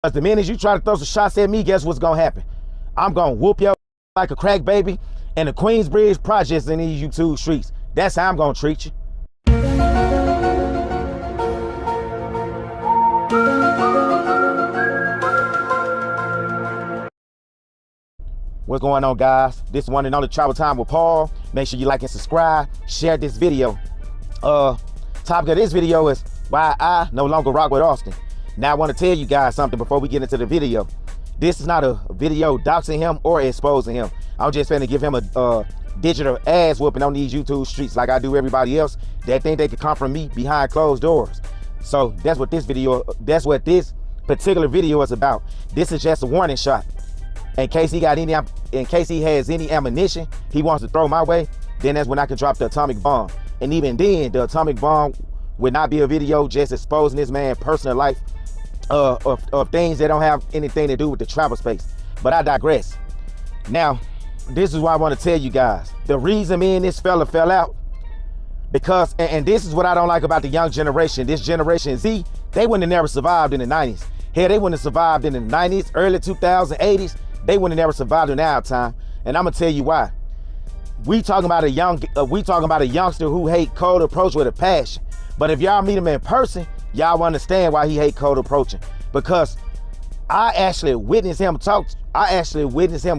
Because the minute you try to throw some shots at me, guess what's gonna happen? I'm gonna whoop your like a crack baby in the Queensbridge projects in these YouTube streets. That's how I'm gonna treat you. What's going on, guys? This one and only Travel Time with Paul. Make sure you like and subscribe, share this video. Topic of this video is why I no longer rock with Auston. Now I want to tell you guys something before we get into the video. This is not a video doxing him or exposing him. I'm just finna give him a digital ass whooping on these YouTube streets like I do everybody else that think they could come from me behind closed doors. So that's what this particular video is about. This is just a warning shot. In case he has any ammunition he wants to throw my way, then that's when I can drop the atomic bomb. And even then, the atomic bomb would not be a video just exposing this man's personal life of things that don't have anything to do with the travel space. But I digress. Now, this is what I want to tell you guys. The reason me and this fella fell out, because, and this is what I don't like about the young generation, this Generation Z, they wouldn't have never survived in the 90s. Hell, they wouldn't have survived in the 90s, early 2000s, 80s. They wouldn't have never survived in our time. And I'm gonna tell you why. We talking about a youngster who hate cold approach with a passion. But if y'all meet him in person, y'all understand why he hate cold approaching. Because I actually witnessed him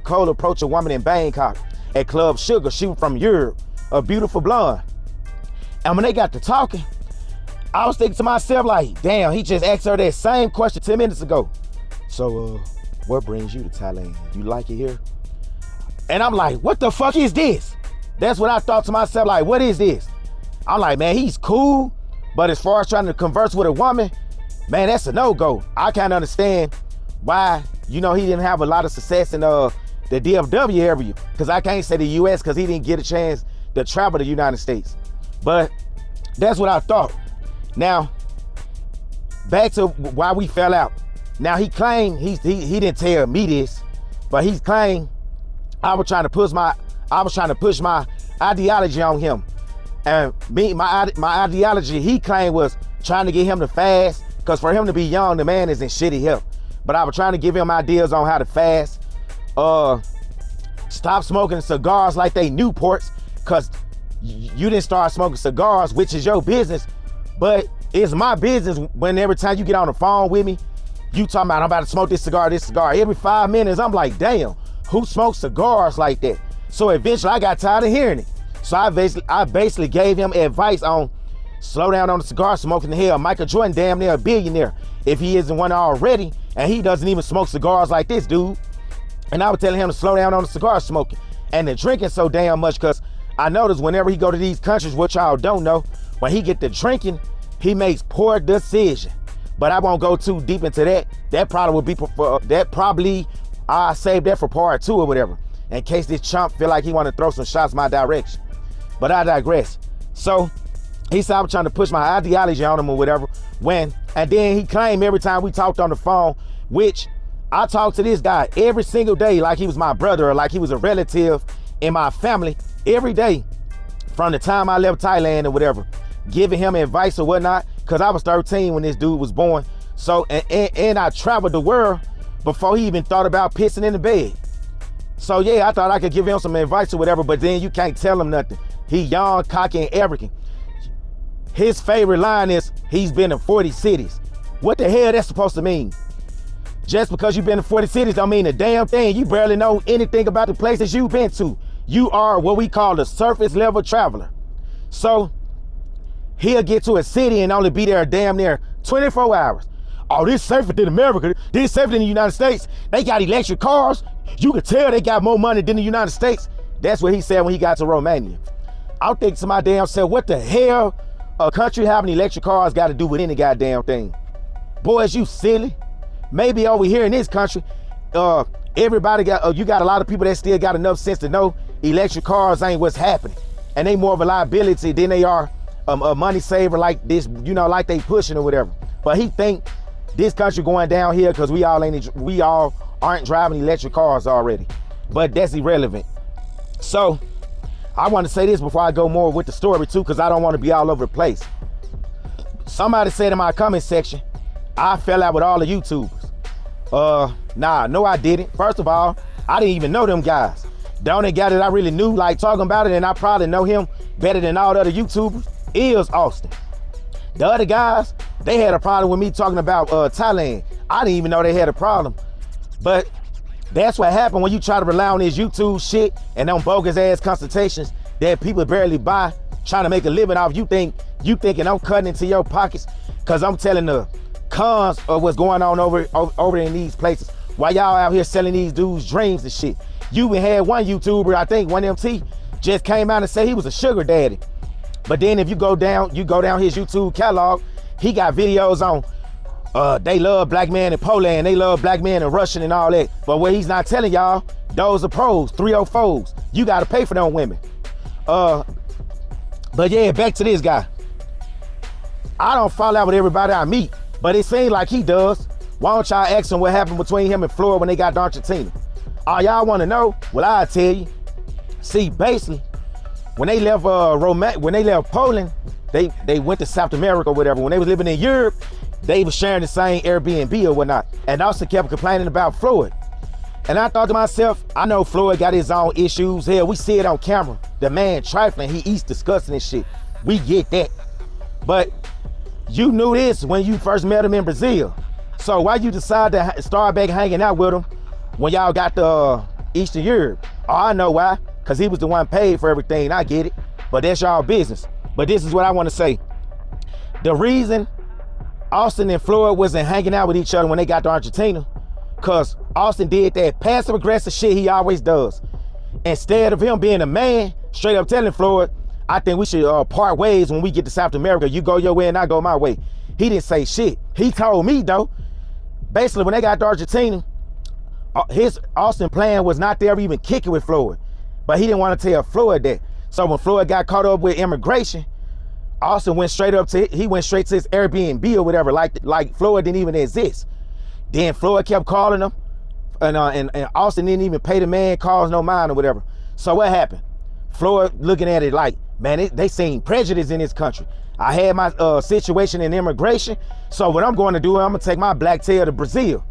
cold approach a woman in Bangkok at Club Sugar. She was from Europe, a beautiful blonde. And when they got to talking, I was thinking to myself like, damn, he just asked her that same question 10 minutes ago. So, what brings you to Thailand? You like it here? And I'm like, what the fuck is this? That's what I thought to myself, like, what is this? I'm like, man, he's cool, but as far as trying to converse with a woman, man, that's a no-go. I can't understand why, he didn't have a lot of success in the DFW area, because I can't say the US because he didn't get a chance to travel to the United States. But that's what I thought. Now, back to why we fell out. Now he claimed, he didn't tell me this, but he claimed I was trying to push my ideology on him. And my ideology, he claimed, was trying to get him to fast, because for him to be young, the man is in shitty health. But I was trying to give him ideas on how to fast, stop smoking cigars like they Newports, because you didn't start smoking cigars, which is your business, but it's my business when every time you get on the phone with me, you talking about, I'm about to smoke this cigar. Every 5 minutes, I'm like, damn, who smokes cigars like that? So eventually I got tired of hearing it. So I basically gave him advice on slow down on the cigar smoking. Hell, Michael Jordan damn near a billionaire if he isn't one already, and he doesn't even smoke cigars like this dude. And I was telling him to slow down on the cigar smoking and the drinking so damn much, because I noticed whenever he go to these countries, which y'all don't know, when he get to drinking, he makes poor decisions. But I won't go too deep into that. That probably I'll save that for part 2 or whatever, in case this chump feel like he want to throw some shots my direction. But I digress. So he said I was trying to push my ideology on him or whatever. And then he claimed every time we talked on the phone, which I talked to this guy every single day like he was my brother or like he was a relative in my family every day from the time I left Thailand or whatever, giving him advice or whatnot, because I was 13 when this dude was born. So, and I traveled the world before he even thought about pissing in the bed. So yeah, I thought I could give him some advice or whatever, but then you can't tell him nothing. He young, cocky, and arrogant. His favorite line is, he's been in 40 cities. What the hell that's supposed to mean? Just because you've been in 40 cities don't mean a damn thing. You barely know anything about the places you've been to. You are what we call a surface level traveler. So he'll get to a city and only be there damn near 24 hours. Oh, this safer than America. This safer than the United States. They got electric cars. You could tell they got more money than the United States. That's what he said when he got to Romania. I'm thinking to my damn self, what the hell a country having electric cars got to do with any goddamn thing? Boys, you silly. Maybe over here in this country, everybody got, you got a lot of people that still got enough sense to know electric cars ain't what's happening. And they more of a liability than they are a money saver like this, like they pushing or whatever. But he think this country going down here because we all aren't driving electric cars already. But that's irrelevant. So I want to say this before I go more with the story too, because I don't want to be all over the place. Somebody said in my comment section, I fell out with all the YouTubers. Nah, no I didn't. First of all, I didn't even know them guys. The only guy that I really knew, like talking about it, and I probably know him better than all the other YouTubers, is Auston. The other guys, they had a problem with me talking about Thailand. I didn't even know they had a problem. But that's what happened when you try to rely on this YouTube shit and them bogus ass consultations that people barely buy, trying to make a living off. You thinking I'm cutting into your pockets because I'm telling the cons of what's going on over in these places. While y'all out here selling these dudes dreams and shit. You even had one YouTuber, I think one MT, just came out and said he was a sugar daddy. But then if you go down his YouTube catalog, he got videos on they love black men in Poland, they love black men in Russian and all that. But what he's not telling y'all, those are pros, 304s. You gotta pay for them women. But yeah, back to this guy. I don't fall out with everybody I meet, but it seems like he does. Why don't y'all ask him what happened between him and Floyd when they got to Argentina? All y'all wanna know? Well, I'll tell you. See, basically, when they left Poland, they went to South America or whatever. When they was living in Europe, they was sharing the same Airbnb or whatnot. And Auston kept complaining about Floyd. And I thought to myself, I know Floyd got his own issues. Hell, we see it on camera. The man trifling, he eats disgusting and shit. We get that. But you knew this when you first met him in Brazil. So why you decide to start back hanging out with him when y'all got to Eastern Europe? Oh, I know why. Because he was the one paid for everything. I get it. But that's y'all business. But this is what I want to say. The reason Auston and Floyd wasn't hanging out with each other when they got to Argentina, because Auston did that passive aggressive shit he always does. Instead of him being a man, straight up telling Floyd, I think we should part ways when we get to South America. You go your way and I go my way. He didn't say shit. He told me though, basically when they got to Argentina, his Auston plan was not to ever even kick it with Floyd. But he didn't want to tell Floyd that. So when Floyd got caught up with immigration, Auston went straight to his Airbnb or whatever, like Floyd didn't even exist. Then Floyd kept calling him, and Auston didn't even pay the man calls no mind or whatever. So what happened? Floyd looking at it like, man, they seen prejudice in this country. I had my situation in immigration, so what I'm going to do, I'm gonna take my black tail to Brazil.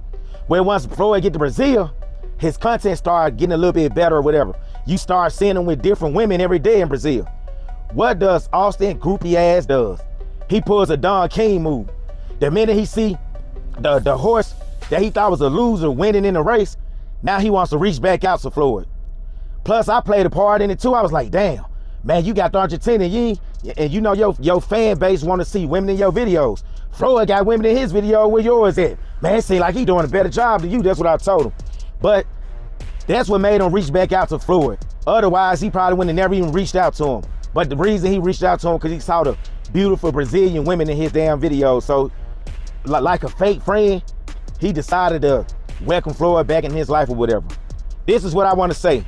Where once Floyd get to Brazil, his content started getting a little bit better or whatever. You start seeing him with different women every day in Brazil. What does Auston groupie ass does? He pulls a Don King move. The minute he see the horse that he thought was a loser winning in the race, now he wants to reach back out to Floyd. Plus, I played a part in it too. I was like, damn, man, you got the Argentina, and you know your fan base want to see women in your videos. Floyd got women in his video, where yours at? Man, it seemed like he doing a better job than you. That's what I told him. But that's what made him reach back out to Floyd. Otherwise, he probably wouldn't have never even reached out to him. But the reason he reached out to him because he saw the beautiful Brazilian women in his damn videos. So, like a fake friend, he decided to welcome Floyd back in his life or whatever. This is what I want to say.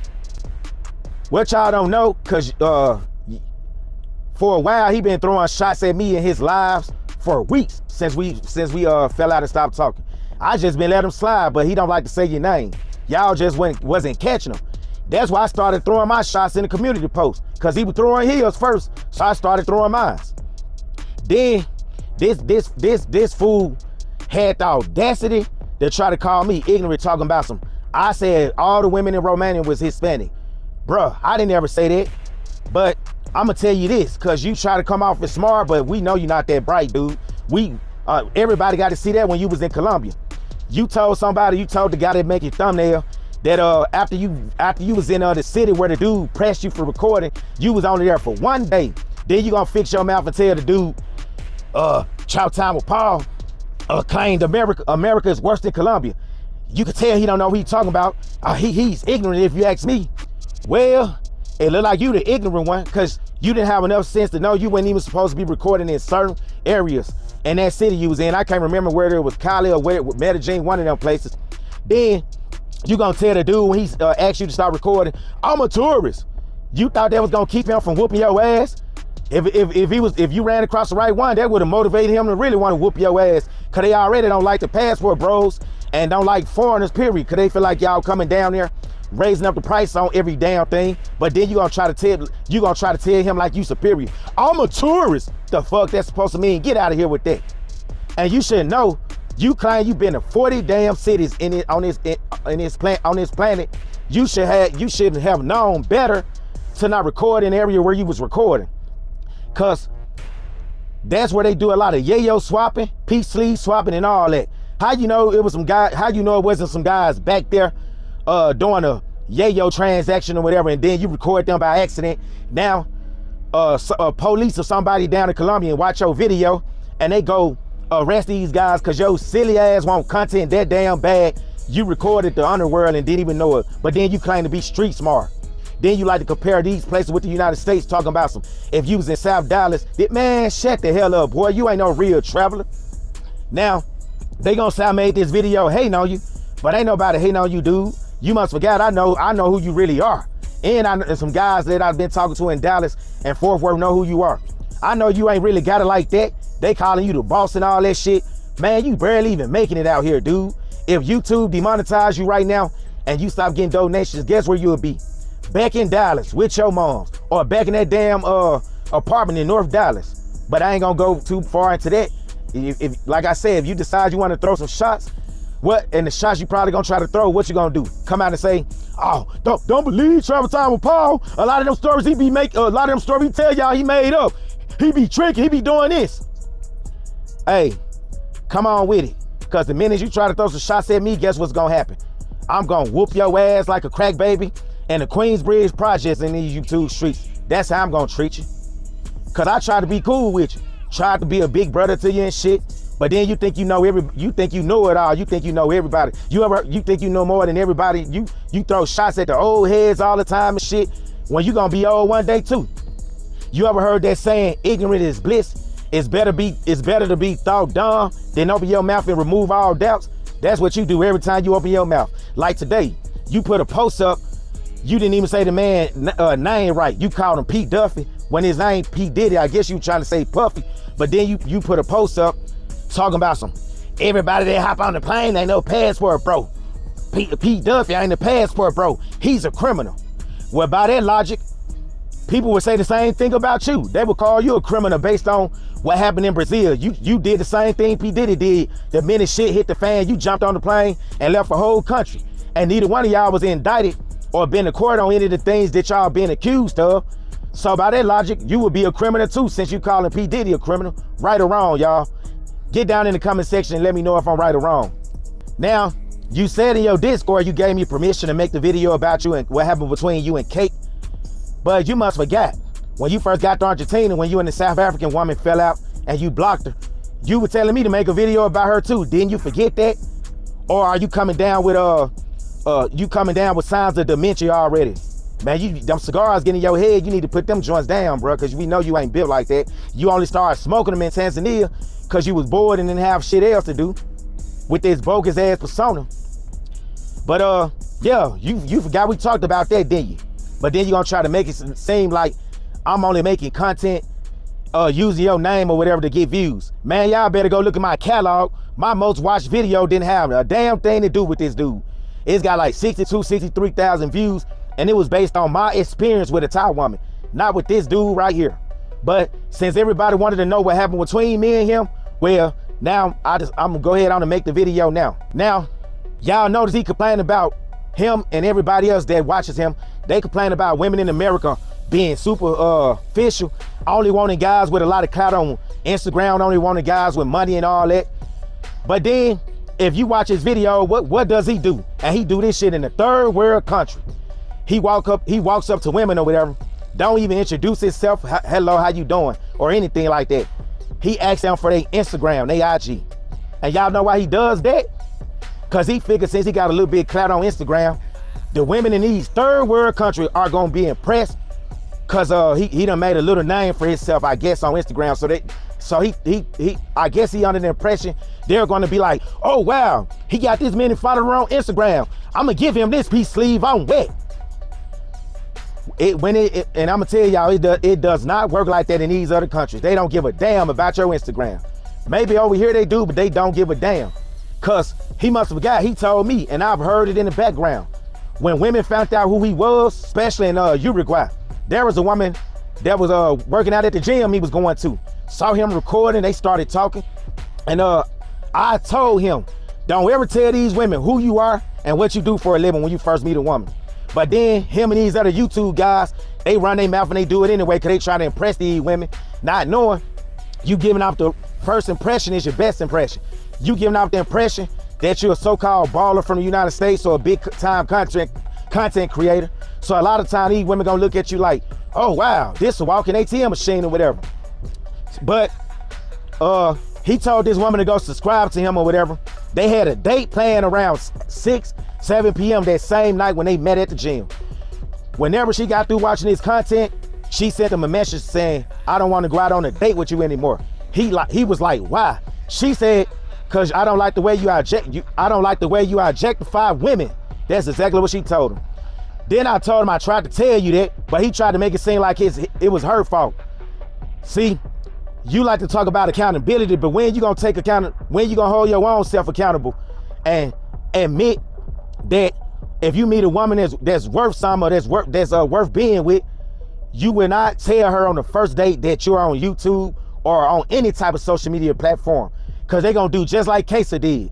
What y'all don't know, because for a while he been throwing shots at me in his lives for weeks since we fell out and stopped talking. I just been letting him slide, but he don't like to say your name. Y'all just wasn't catching him. That's why I started throwing my shots in the community post, because he was throwing his first, so I started throwing mine. Then this fool had the audacity to try to call me ignorant, talking about some. I said all the women in Romania was Hispanic. Bruh, I didn't ever say that. But I'm gonna tell you this, because you try to come off as smart, but we know you're not that bright, dude. Everybody got to see that when you was in Colombia. You told the guy that make your thumbnail that after you was in the city where the dude pressed you for recording, you was only there for 1 day. Then you gonna fix your mouth and tell the dude, Chow Time with Paul claimed America is worse than Colombia. You could tell he don't know what he's talking about. He's ignorant if you ask me. Well, it look like you the ignorant one, because you didn't have enough sense to know you weren't even supposed to be recording in certain areas in that city you was in. I can't remember whether it was Cali or where Medellin, one of them places. Then you gonna tell the dude when he asked you to start recording, I'm a tourist. You thought that was gonna keep him from whooping your ass? If you ran across the right one, that would have motivated him to really want to whoop your ass, because they already don't like the passport bros and don't like foreigners, period, because they feel like y'all coming down there raising up the price on every damn thing. But then you gonna try to tell him like you superior. I'm a tourist. The fuck that's supposed to mean? Get out of here with that. And you should know You claim you've been to 40 damn cities on this planet. You should have known better to not record in the area where you was recording. Cause that's where they do a lot of yayo swapping, peace sleeve swapping and all that. How you know it was some guy, how you know it wasn't some guys back there doing a yayo transaction or whatever, and then you record them by accident. Now police or somebody down in Colombia and watch your video and they go arrest these guys because your silly ass want content that damn bad. You recorded the underworld and didn't even know it, but then you claim to be street smart. Then you like to compare these places with the United States, talking about some, if you was in South Dallas, man, shut the hell up, boy, you ain't no real traveler. Now, they gonna say I made this video hating on you, but ain't nobody hating on you, dude. You must forget, I know who you really are. And some guys that I've been talking to in Dallas and Fort Worth know who you are. I know you ain't really got it like that. They calling you the boss and all that shit. Man, you barely even making it out here, dude. If YouTube demonetize you right now and you stop getting donations, guess where you'll be? Back in Dallas with your moms, or back in that damn apartment in North Dallas. But I ain't gonna go too far into that. If like I said, if you decide you want to throw some shots, and the shots you probably gonna try to throw, what you gonna do? Come out and say, oh, don't believe Travel Time with Paul. A lot of them stories he be making, a lot of them stories he tell y'all he made up. He be tricking, he be doing this. Hey, come on with it. Cause the minute you try to throw some shots at me, guess what's gonna happen? I'm gonna whoop your ass like a crack baby and the Queensbridge projects in these YouTube streets. That's how I'm gonna treat you. Cause I try to be cool with you. Try to be a big brother to you and shit. But then you think you know you think you know it all. You think you know everybody. You think you know more than everybody. You throw shots at the old heads all the time and shit. When you gonna be old one day too. You ever heard that saying, ignorant is bliss? It's better to be thought dumb than open your mouth and remove all doubts. That's what you do every time you open your mouth. Like today, you put a post up, you didn't even say the man name right. You called him Pete Duffy when his name P. Diddy. I guess you trying to say Puffy, but then you put a post up talking about some, everybody that hop on the plane ain't no passport, bro. Pete Duffy ain't a passport, bro. He's a criminal. Well, by that logic, people would say the same thing about you. They would call you a criminal based on what happened in Brazil. You did the same thing P. Diddy did. The minute shit hit the fan, you jumped on the plane and left a whole country. And neither one of y'all was indicted or been to court on any of the things that y'all been accused of. So by that logic, you would be a criminal too, since you calling P. Diddy a criminal. Right or wrong, y'all? Get down in the comment section and let me know if I'm right or wrong. Now, you said in your Discord you gave me permission to make the video about you and what happened between you and Kate. But you must forget, when you first got to Argentina, when you and the South African woman fell out and you blocked her, you were telling me to make a video about her too. Didn't you forget that? Or are you coming down with signs of dementia already? Man, them cigars getting in your head, you need to put them joints down, bro, because we know you ain't built like that. You only started smoking them in Tanzania because you was bored and didn't have shit else to do with this bogus ass persona. But yeah, you forgot we talked about that, didn't you? But then you're gonna try to make it seem like I'm only making content using your name or whatever to get views. Man, y'all better go look at my catalog. My most watched video didn't have a damn thing to do with this dude. It's got like 63,000 views, and it was based on my experience with a Thai woman, not with this dude right here. But since everybody wanted to know what happened between me and him, well, now I'm gonna go ahead on and make the video now. Now, y'all notice he complained about him and everybody else that watches him. They complain about women in America being superficial, only wanting guys with a lot of clout on Instagram, only wanting guys with money and all that. But then, if you watch his video, what does he do? And he do this shit in a third world country. He walks up to women or whatever, don't even introduce himself, hello, how you doing, or anything like that. He asks them for their Instagram, their IG. And y'all know why he does that? Because he figures since he got a little bit of clout on Instagram, the women in these third world countries are gonna be impressed because he done made a little name for himself, I guess, on Instagram. So he I guess he under the impression they're gonna be like, oh wow, he got this many followers on Instagram. I'm gonna give him this piece sleeve on wet. And I'm gonna tell y'all, it does not work like that in these other countries. They don't give a damn about your Instagram. Maybe over here they do, but they don't give a damn. Cause he must have forgot, he told me, and I've heard it in the background. When women found out who he was, especially in Uruguay, there was a woman that was working out at the gym he was going to. Saw him recording, they started talking. And I told him, don't ever tell these women who you are and what you do for a living when you first meet a woman. But then him and these other YouTube guys, they run their mouth and they do it anyway because they try to impress these women, not knowing you giving off the first impression is your best impression. You giving off the impression that you're a so-called baller from the United States or a big time content creator. So a lot of times these women gonna look at you like, oh wow, this is a walking ATM machine or whatever. But he told this woman to go subscribe to him or whatever. They had a date planned around 6, 7 p.m. that same night when they met at the gym. Whenever she got through watching his content, she sent him a message saying, I don't want to go out on a date with you anymore. He was like, why? She said, cause I don't like the way you objectify women. That's exactly what she told him. Then I told him I tried to tell you that, but he tried to make it seem like it was her fault. See, you like to talk about accountability, but when you gonna hold your own self accountable and admit that if you meet a woman that's worth something or that's worth being with, you will not tell her on the first date that you're on YouTube or on any type of social media platform, because they're gonna do just like Kesa did.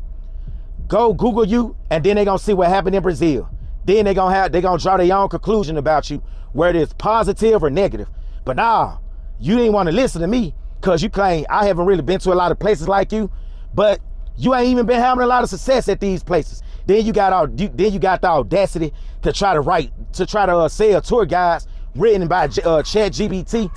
Go Google you, and then they're gonna see what happened in Brazil. Then they're gonna draw their own conclusion about you, whether it's positive or negative. But nah, you didn't want to listen to me because you claim I haven't really been to a lot of places like you, but you ain't even been having a lot of success at these places. Then you got the audacity to try to sell tour guides written by ChatGPT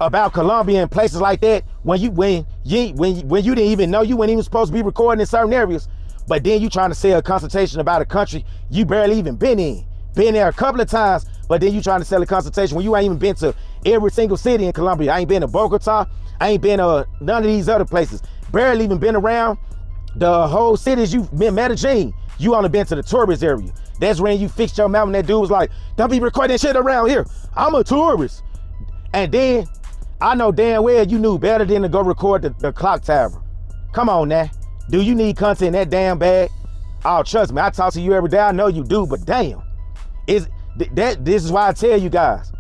about Colombia and places like that when you didn't even know you weren't even supposed to be recording in certain areas. But then you trying to sell a consultation about a country you barely even been in. Been there a couple of times, but then you trying to sell a consultation when you ain't even been to every single city in Colombia. I ain't been to Bogota. I ain't been to none of these other places. Barely even been around the whole cities you've been. Medellin, you only been to the tourist area. That's when you fixed your mouth and that dude was like, don't be recording shit around here. I'm a tourist. And then I know damn well you knew better than to go record the clock tower. Come on now. Do you need content that damn bad? Oh, trust me, I talk to you every day. I know you do, but damn. This is why I tell you guys,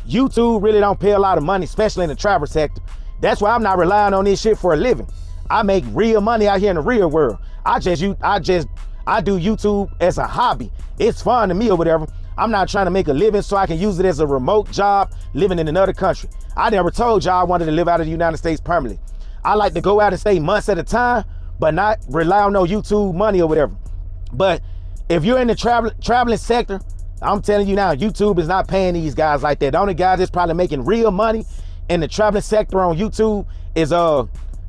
YouTube really don't pay a lot of money, especially in the travel sector. That's why I'm not relying on this shit for a living. I make real money out here in the real world. I do YouTube as a hobby. It's fun to me or whatever. I'm not trying to make a living so I can use it as a remote job living in another country. I never told y'all I wanted to live out of the United States permanently. I like to go out and stay months at a time, but not rely on no YouTube money or whatever. But if you're in the traveling sector, I'm telling you now, YouTube is not paying these guys like that. The only guys that's probably making real money in the traveling sector on YouTube is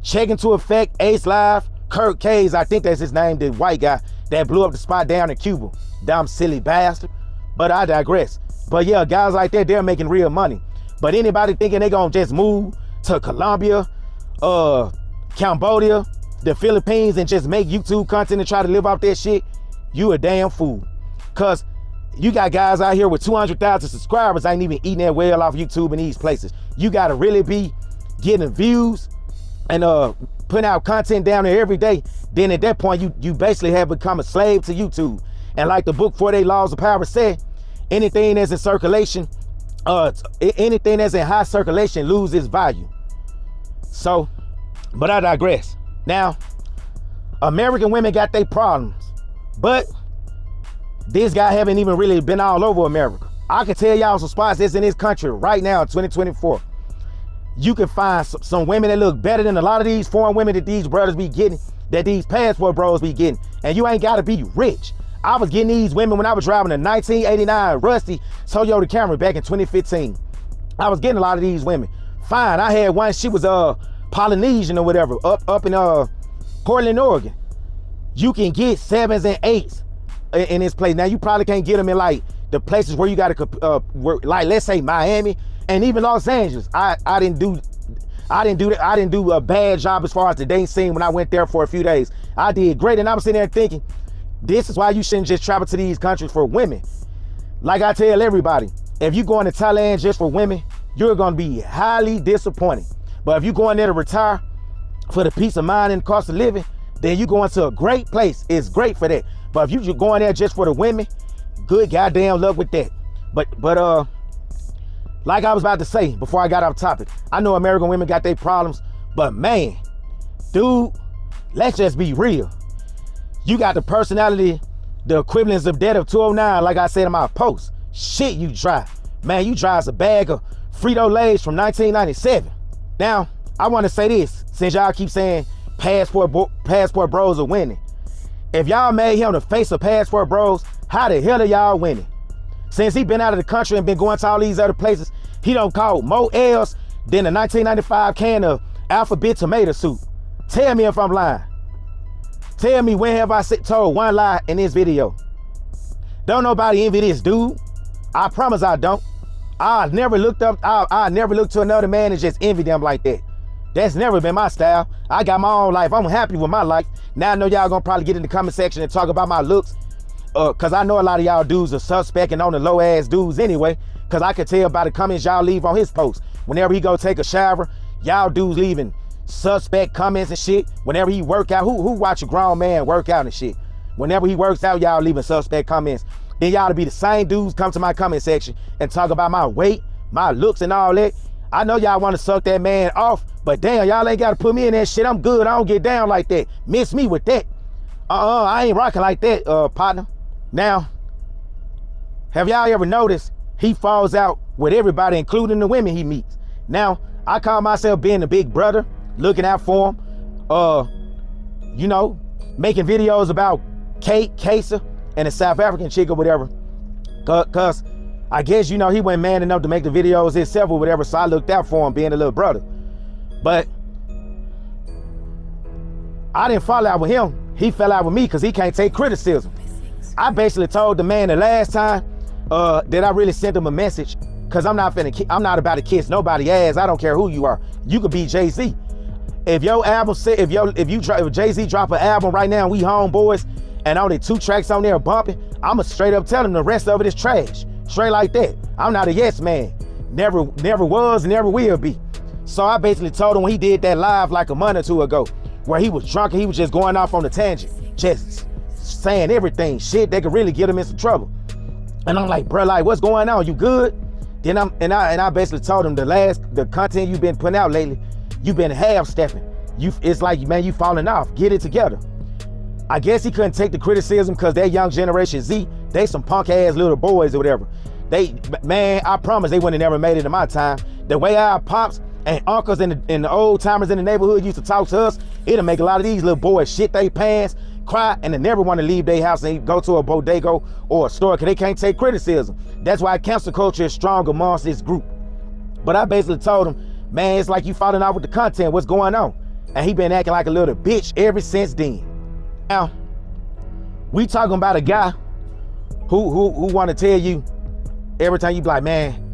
Check Into Effect, Ace Live, Kurt Kays, I think that's his name, the white guy that blew up the spot down in Cuba. Dumb silly bastard. But I digress. But yeah, guys like that, they're making real money. But anybody thinking they gonna just move to Colombia, Cambodia, the Philippines and just make YouTube content and try to live off that shit, you a damn fool. Cause you got guys out here with 200,000 subscribers ain't even eating that well off YouTube in these places. You gotta really be getting views and putting out content down there every day. Then at that point, you basically have become a slave to YouTube. And like the book 48 Laws of Power said, anything that's in circulation, anything that's in high circulation loses value. So, but I digress. Now, American women got their problems, but this guy haven't even really been all over America. I can tell y'all some spots that's in this country right now in 2024. You can find some women that look better than a lot of these foreign women that these brothers be getting, that these passport bros be getting. And you ain't gotta be rich. I was getting these women when I was driving a 1989 Rusty Toyota Camry back in 2015. I was getting a lot of these women. Fine, I had one, she was Polynesian or whatever, up in Portland, Oregon. You can get 7s and 8s in this place. Now you probably can't get them in like the places where you gotta like let's say Miami and even Los Angeles. I didn't do a bad job as far as the dating scene when I went there for a few days. I did great, and I was sitting there thinking, this is why you shouldn't just travel to these countries for women. Like I tell everybody, if you going to Thailand just for women, you're gonna be highly disappointed. But if you going there to retire for the peace of mind and cost of living, then you going to a great place. It's great for that. But if you going there just for the women, good goddamn luck with that. But like I was about to say before I got off topic, I know American women got their problems, but man, dude let's just be real. You got the personality, the equivalence of that of 209, like I said in my post. Shit you drive. Man, you drive a bag of Frito-Lays from 1997. Now, I want to say this, since y'all keep saying passport bros are winning. If y'all made him the face of passport bros, how the hell are y'all winning? Since he been out of the country and been going to all these other places, he done caught more L's than a 1995 can of alphabet tomato soup. Tell me if I'm lying. Tell me when have I told one lie in this video? Don't nobody envy this dude. I promise I don't. I never looked to another man and just envy them like that. That's never been my style. I got my own life. I'm happy with my life. Now I know y'all gonna probably get in the comment section and talk about my looks. Cause I know a lot of y'all dudes are suspect and on the low ass dudes anyway. Cause I could tell by the comments y'all leave on his post. Whenever he go take a shower, y'all dudes leaving suspect comments and shit. Whenever he work out, who watch a grown man work out and shit? Whenever he works out, y'all leaving suspect comments. Then y'all to be the same dudes come to my comment section and talk about my weight, my looks and all that. I know y'all want to suck that man off, but damn, y'all ain't got to put me in that shit. I'm good. I don't get down like that. Miss me with that. I ain't rocking like that, partner. Now, have y'all ever noticed he falls out with everybody, including the women he meets? Now, I call myself being the big brother, looking out for him, you know, making videos about Kate, Kesa, and a South African chick or whatever. Cause I guess, you know, he wasn't man enough to make the videos himself or whatever, so I looked out for him being a little brother. But I didn't fall out with him. He fell out with me because he can't take criticism. I basically told the man the last time that I really sent him a message, cause I'm not about to kiss nobody's ass. I don't care who you are. You could be Jay-Z. If your album if Jay-Z drop an album right now and we homeboys and only 2 tracks on there bumping, I'ma straight up tell him the rest of it is trash. Straight like that. I'm not a yes man. Never was, never will be. So I basically told him when he did that live like a month or 2 ago, where he was drunk and he was just going off on the tangent, just saying everything, shit that could really get him in some trouble. And I'm like, bro, like, what's going on? You good? Then I basically told him the content you've been putting out lately, you've been half-stepping. It's like, man, you falling off. Get it together. I guess he couldn't take the criticism because that young generation Z, they some punk ass little boys or whatever. Man, I promise they wouldn't have never made it in my time. The way our pops and uncles and the old timers in the neighborhood used to talk to us, it'll make a lot of these little boys shit they pants, cry, and they never want to leave their house and go to a bodega or a store because they can't take criticism. That's why cancel culture is strong amongst this group. But I basically told him, man, it's like you falling out with the content. What's going on? And he been acting like a little bitch ever since then. Now, we talking about a guy who want to tell you every time you be like, man,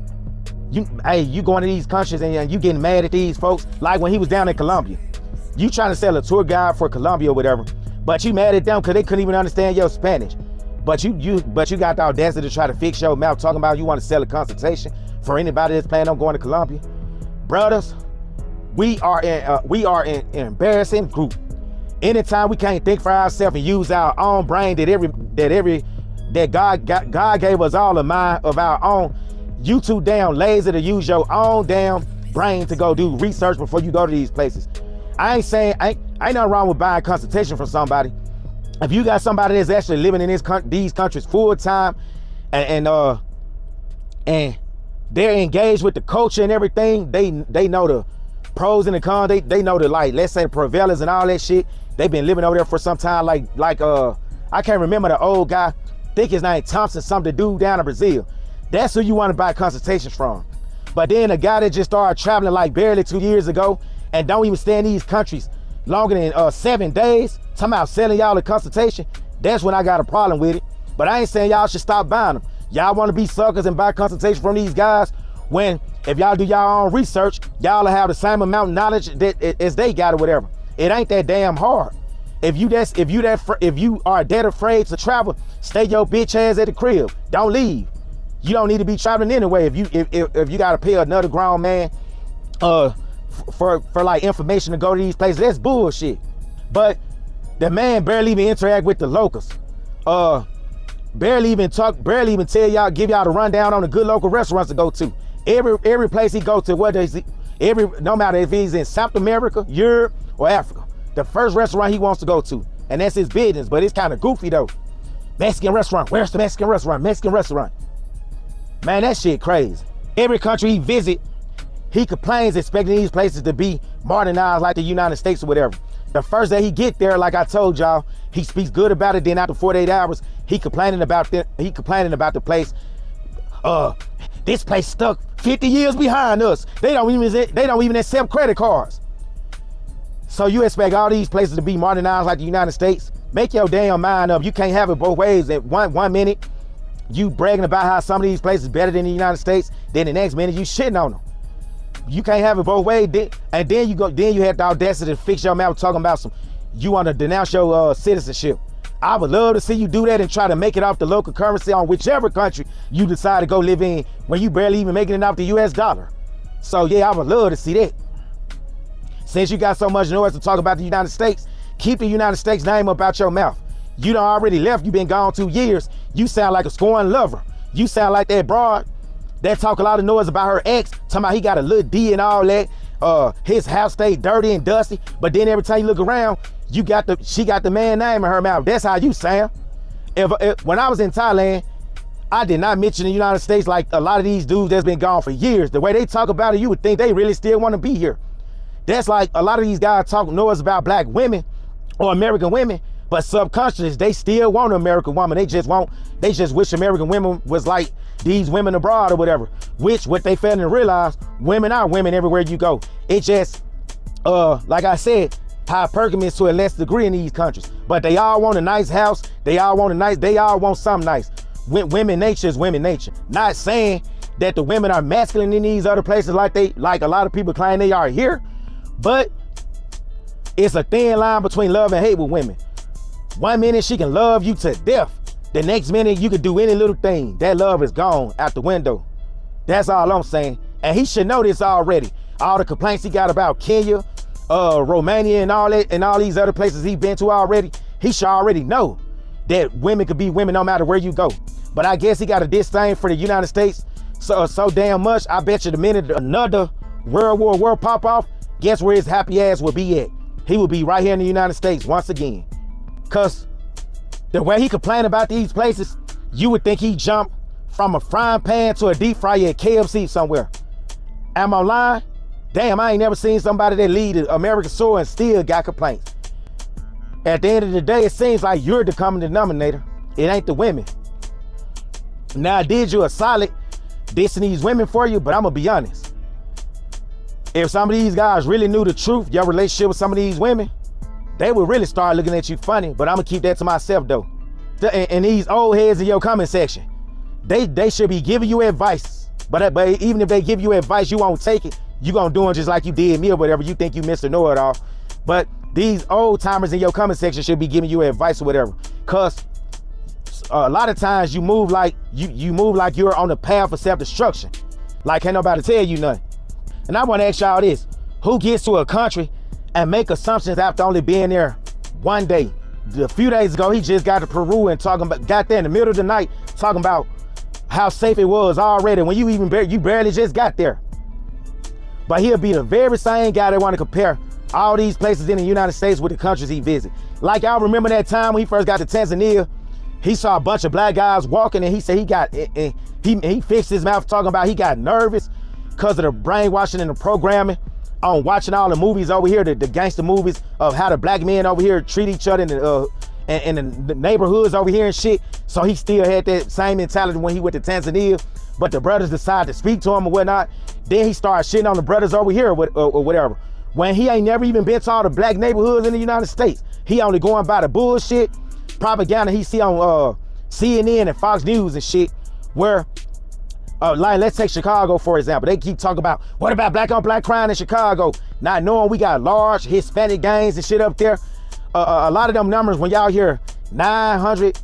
you going to these countries and you getting mad at these folks. Like when he was down in Colombia, you trying to sell a tour guide for Colombia or whatever, but you mad at them because they couldn't even understand your Spanish. But you got the audacity to try to fix your mouth talking about you want to sell a consultation for anybody that's planning on going to Colombia. Brothers, we are an embarrassing group. Anytime we can't think for ourselves and use our own brain that God gave us all of our own, you too damn lazy to use your own damn brain to go do research before you go to these places. I ain't saying ain't nothing wrong with buying consultation from somebody. If you got somebody that's actually living in these countries full time and they're engaged with the culture and everything, they know the pros and the cons. They know the, like, let's say the favelas and all that shit. They've been living over there for some time. Like I can't remember the old guy. I think his name Thompson, something dude down in Brazil. That's who you want to buy consultations from. But then a guy that just started traveling like barely 2 years ago and don't even stay in these countries longer than 7 days, talking about selling y'all a consultation, that's when I got a problem with it. But I ain't saying y'all should stop buying them. Y'all want to be suckers and buy consultation from these guys when if y'all do y'all own research, y'all will have the same amount of knowledge as they got or whatever. It ain't that damn hard. If you are that afraid to travel, stay your bitch ass at the crib. Don't leave. You don't need to be traveling anyway. If you gotta pay another grown man for like information to go to these places, that's bullshit. But the man barely even interact with the locals. Barely even tell y'all, give y'all the rundown on the good local restaurants to go to. Every place he go to, no matter if he's in South America, Europe, or Africa, the first restaurant he wants to go to. And that's his business, but it's kind of goofy though. Mexican restaurant, where's the Mexican restaurant? Mexican restaurant. Man, that shit crazy. Every country he visit, he complains expecting these places to be modernized like the United States or whatever. The first day he get there, like I told y'all, he speaks good about it. Then after 48 hours, he complaining about the place. This place stuck 50 years behind us. They don't even accept credit cards. So you expect all these places to be modernized like the United States? Make your damn mind up. You can't have it both ways. At one minute, you bragging about how some of these places better than the United States. Then the next minute, you shitting on them. You can't have it both ways. And then you have the audacity to fix your mouth talking about you want to denounce your citizenship. I would love to see you do that and try to make it off the local currency on whichever country you decide to go live in when you barely even making it off the US dollar. So yeah, I would love to see that. Since you got so much noise to talk about the United States, keep the United States name up out your mouth. You done already left, you been gone 2 years. You sound like a scorned lover. You sound like that broad that talk a lot of noise about her ex, talking about he got a little D and all that. His house stayed dirty and dusty, but then every time you look around, she got the man name in her mouth. That's how you sound. When I was in Thailand, I did not mention the United States like a lot of these dudes that's been gone for years. The way they talk about it, you would think they really still want to be here. That's like a lot of these guys talk noise about black women or American women, but subconscious, they still want an American woman. They just wish American women was like these women abroad or whatever, which what they fail to realize, women are women everywhere you go. It just, like I said, hypergamous to a less degree in these countries, but they all want a nice house. They all want something nice. Women nature is women nature. Not saying that the women are masculine in these other places like a lot of people claim they are here, but it's a thin line between love and hate with women. 1 minute she can love you to death. The next minute you can do any little thing. That love is gone out the window. That's all I'm saying. And he should know this already. All the complaints he got about Kenya, Romania and all that, and all these other places he's been to already, he should already know that women could be women no matter where you go. But I guess he got a disdain for the United States so damn much. I bet you the minute another World War pop off, guess where his happy ass will be at? He will be right here in the United States once again. Cause the way he complain about these places, you would think he jumped from a frying pan to a deep fryer at KFC somewhere. Am I lying? Damn, I ain't never seen somebody that lead American soil and still got complaints. At the end of the day, it seems like you're the common denominator. It ain't the women. Now, I did you a solid dissing these women for you, but I'm gonna be honest. If some of these guys really knew the truth, your relationship with some of these women, they would really start looking at you funny, but I'm gonna keep that to myself though. And these old heads in your comment section, they should be giving you advice, but even if they give you advice, you won't take it. You gonna do it just like you did me or whatever. You think you Mr. Know-It-All. But these old timers in your comment section should be giving you advice or whatever. Cause a lot of times you move like you're on the path of self-destruction. Like can't nobody tell you nothing. And I wanna ask y'all this. Who gets to a country and make assumptions after only being there one day? A few days ago, he just got to Peru and got there in the middle of the night talking about how safe it was already when you barely just got there. But he'll be the very same guy that want to compare all these places in the United States with the countries he visit. Like I remember that time when he first got to Tanzania, he saw a bunch of black guys walking and he said he fixed his mouth talking about he got nervous because of the brainwashing and the programming on watching all the movies over here, the gangster movies of how the black men over here treat each other in the neighborhoods over here and shit. So he still had that same mentality when he went to Tanzania, but the brothers decided to speak to him or whatnot. Then he started shitting on the brothers over here or whatever. When he ain't never even been to all the black neighborhoods in the United States. He only going by the bullshit propaganda he see on CNN and Fox News and shit, where like let's take Chicago for example. They keep talking about what about black on black crime in Chicago, not knowing we got large Hispanic gangs and shit up there. A lot of them numbers, when y'all hear 900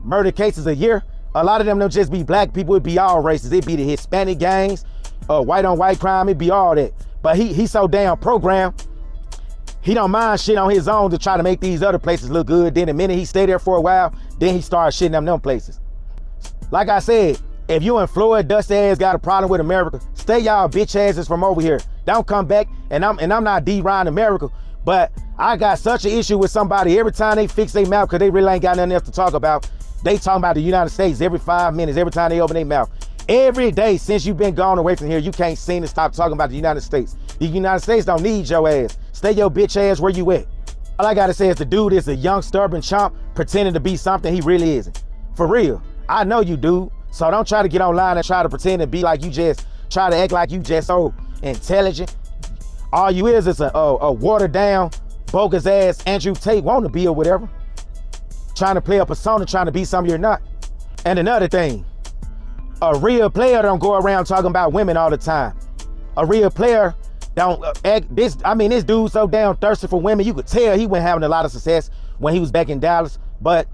murder cases a year, a lot of them don't just be black people, it be all races. It be the Hispanic gangs, white on white crime, it be all that. But he's so damn programmed, he don't mind shit on his own to try to make these other places look good. Then the minute he stay there for a while, then he starts shitting on them places. Like I said, if you in Florida, dust ass got a problem with America, stay y'all bitch asses from over here. Don't come back, and I'm not D-Ryan America, But I got such an issue with somebody every time they fix their mouth, because they really ain't got nothing else to talk about. They talking about the United States every 5 minutes, every time they open their mouth. Every day since you've been gone away from here, you can't seem to stop talking about the United States. The United States don't need your ass. Stay your bitch ass where you at. All I gotta say is the dude is a young, stubborn chump pretending to be something he really isn't. For real, I know you, dude. So don't try to get online and try to pretend to be like you just, try to act like you just so intelligent. All you is a watered down, bogus ass Andrew Tate wannabe or whatever. Trying to play a persona, trying to be something you're not. And another thing, a real player don't go around talking about women all the time. A real player don't act, this dude so damn thirsty for women, you could tell he wasn't having a lot of success when he was back in Dallas. But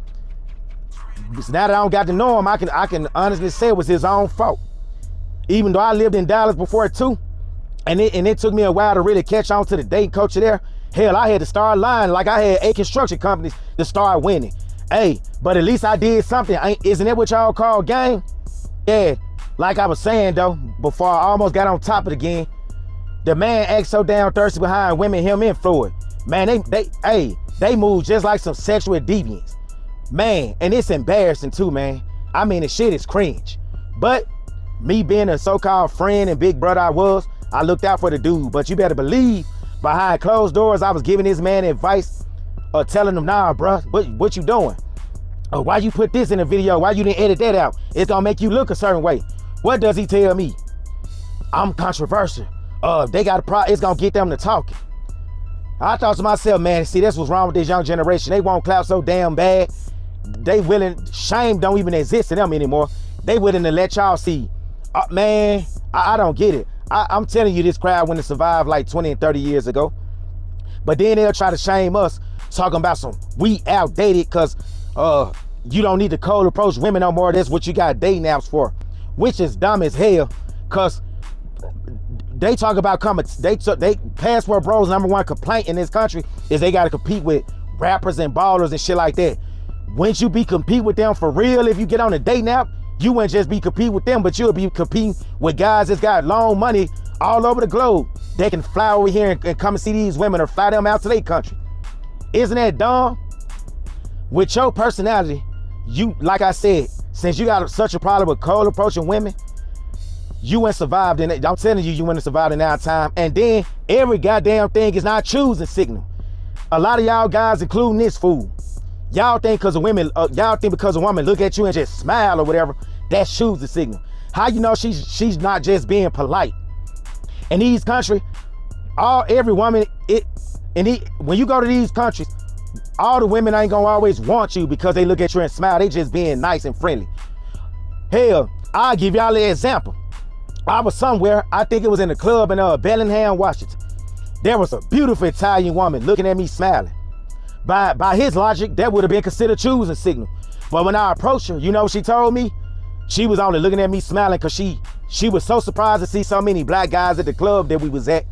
now that I don't got to know him, I can honestly say it was his own fault. Even though I lived in Dallas before too, and it took me a while to really catch on to the dating culture there. Hell, I had to start lying like I had 8 construction companies to start winning. Hey, but at least I did something. Isn't that what y'all call game? Yeah, like I was saying though, before I almost got on top of the game, the man acts so damn thirsty behind women, him and Floyd. Man, they move just like some sexual deviants. Man, and it's embarrassing too, man. I mean, the shit is cringe. But me being a so-called friend and big brother I looked out for the dude. But you better believe, behind closed doors, I was giving this man advice or telling him, nah, bruh, what you doing? Oh, why you put this in the video? Why you didn't edit that out? It's gonna make you look a certain way. What does he tell me? I'm controversial. They got a problem, it's gonna get them to talking. I thought to myself, man, see, that's what's wrong with this young generation. They want clout so damn bad. They willing, shame don't even exist in them anymore. They willing to let y'all see. Man, I don't get it. I'm telling you, this crowd wouldn't survive like 20 and 30 years ago. But then they'll try to shame us, talking about some, we outdated because you don't need to cold approach women no more. That's what you got dating apps for, which is dumb as hell. Cause they talk about they passport bros, #1 complaint in this country is they got to compete with rappers and ballers and shit like that. Wouldn't you be compete with them for real if you get on a dating app? You wouldn't just be competing with them, but you'll be competing with guys that's got long money all over the globe. They can fly over here and come and see these women or fly them out to their country. Isn't that dumb? With your personality, you, like I said, since you got such a problem with cold approaching women, you wouldn't survive in it. I'm telling you, you wouldn't survive in our time. And then every goddamn thing is not choosing signal. A lot of y'all guys, including this fool, y'all think because of women, because a woman look at you and just smile or whatever, that's choosing signal. How you know she's not just being polite? In these countries, every woman, when you go to these countries, all the women ain't gonna always want you because they look at you and smile. They just being nice and friendly. Hell, I'll give y'all an example. I was somewhere, I think it was in a club in Bellingham, Washington. There was a beautiful Italian woman looking at me smiling. By his logic, that would have been considered choosing signal. But when I approached her, you know what she told me? She was only looking at me smiling because she was so surprised to see so many black guys at the club that we was at.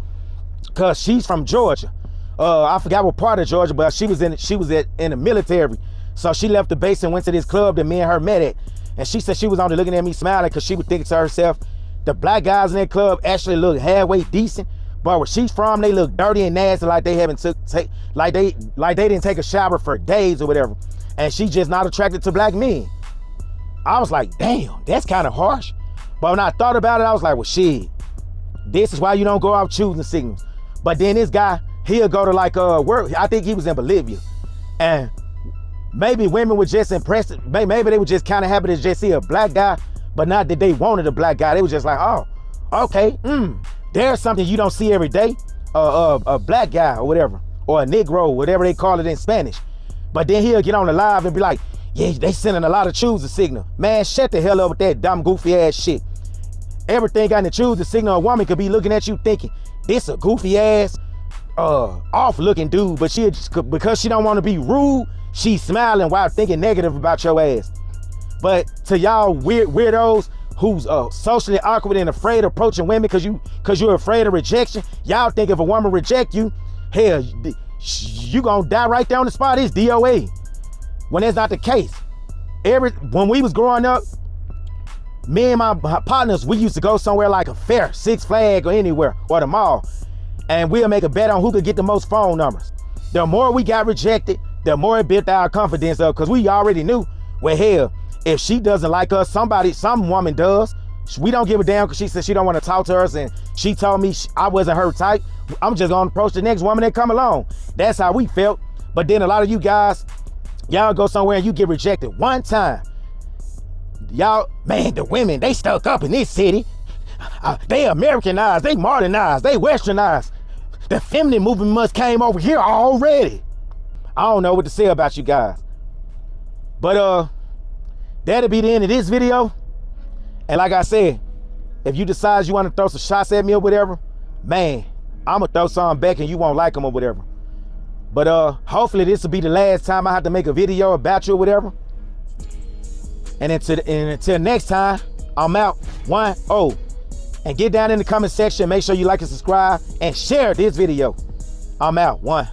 Cause she's from Georgia. I forgot what part of Georgia, but she was in the military. So she left the base and went to this club that me and her met at. And she said she was only looking at me smiling because she was thinking to herself, the black guys in that club actually look halfway decent, but where she's from, they look dirty and nasty, like they haven't like they didn't take a shower for days or whatever. And she just not attracted to black men. I was like, damn, that's kind of harsh. But when I thought about it, I was like, well, shit, this is why you don't go out choosing signals. But then this guy, he'll go to like work. I think he was in Bolivia, and maybe women were just impressed. Maybe they were just kind of happy to just see a black guy, but not that they wanted a black guy. They was just like, oh, okay, there's something you don't see every day, a black guy or whatever, or a Negro, whatever they call it in Spanish. But then he'll get on the live and be like, yeah, they sending a lot of choosing signal. Man, shut the hell up with that dumb goofy ass shit. Everything got to choose the signal. A woman could be looking at you thinking, this a goofy ass, off looking dude, but because she don't want to be rude, she's smiling while thinking negative about your ass. But to y'all weirdos who's socially awkward and afraid of approaching women because you're afraid of rejection, y'all think if a woman reject you, hell, you gonna die right there on the spot. It's DOA. When that's not the case. When we was growing up, me and my partners, we used to go somewhere like a fair, Six Flags or anywhere, or the mall. and we'll make a bet on who could get the most phone numbers. The more we got rejected, the more it built our confidence up, because we already knew, well, hell, if she doesn't like us, some woman does. We don't give a damn because she said she don't want to talk to us and she told me I wasn't her type. I'm just gonna approach the next woman that come along. That's how we felt. But then a lot of you guys, y'all go somewhere and you get rejected one time. Y'all, man, the women, they stuck up in this city. They Americanized, they modernized, they westernized. The feminine movement must came over here already. I don't know what to say about you guys. But that'll be the end of this video. And like I said, if you decide you want to throw some shots at me or whatever, man, I'm gonna throw some back and you won't like them or whatever. But hopefully this will be the last time I have to make a video about you or whatever. And until next time, I'm out. 1-0. And get down in the comment section. Make sure you like and subscribe and share this video. I'm out. 1.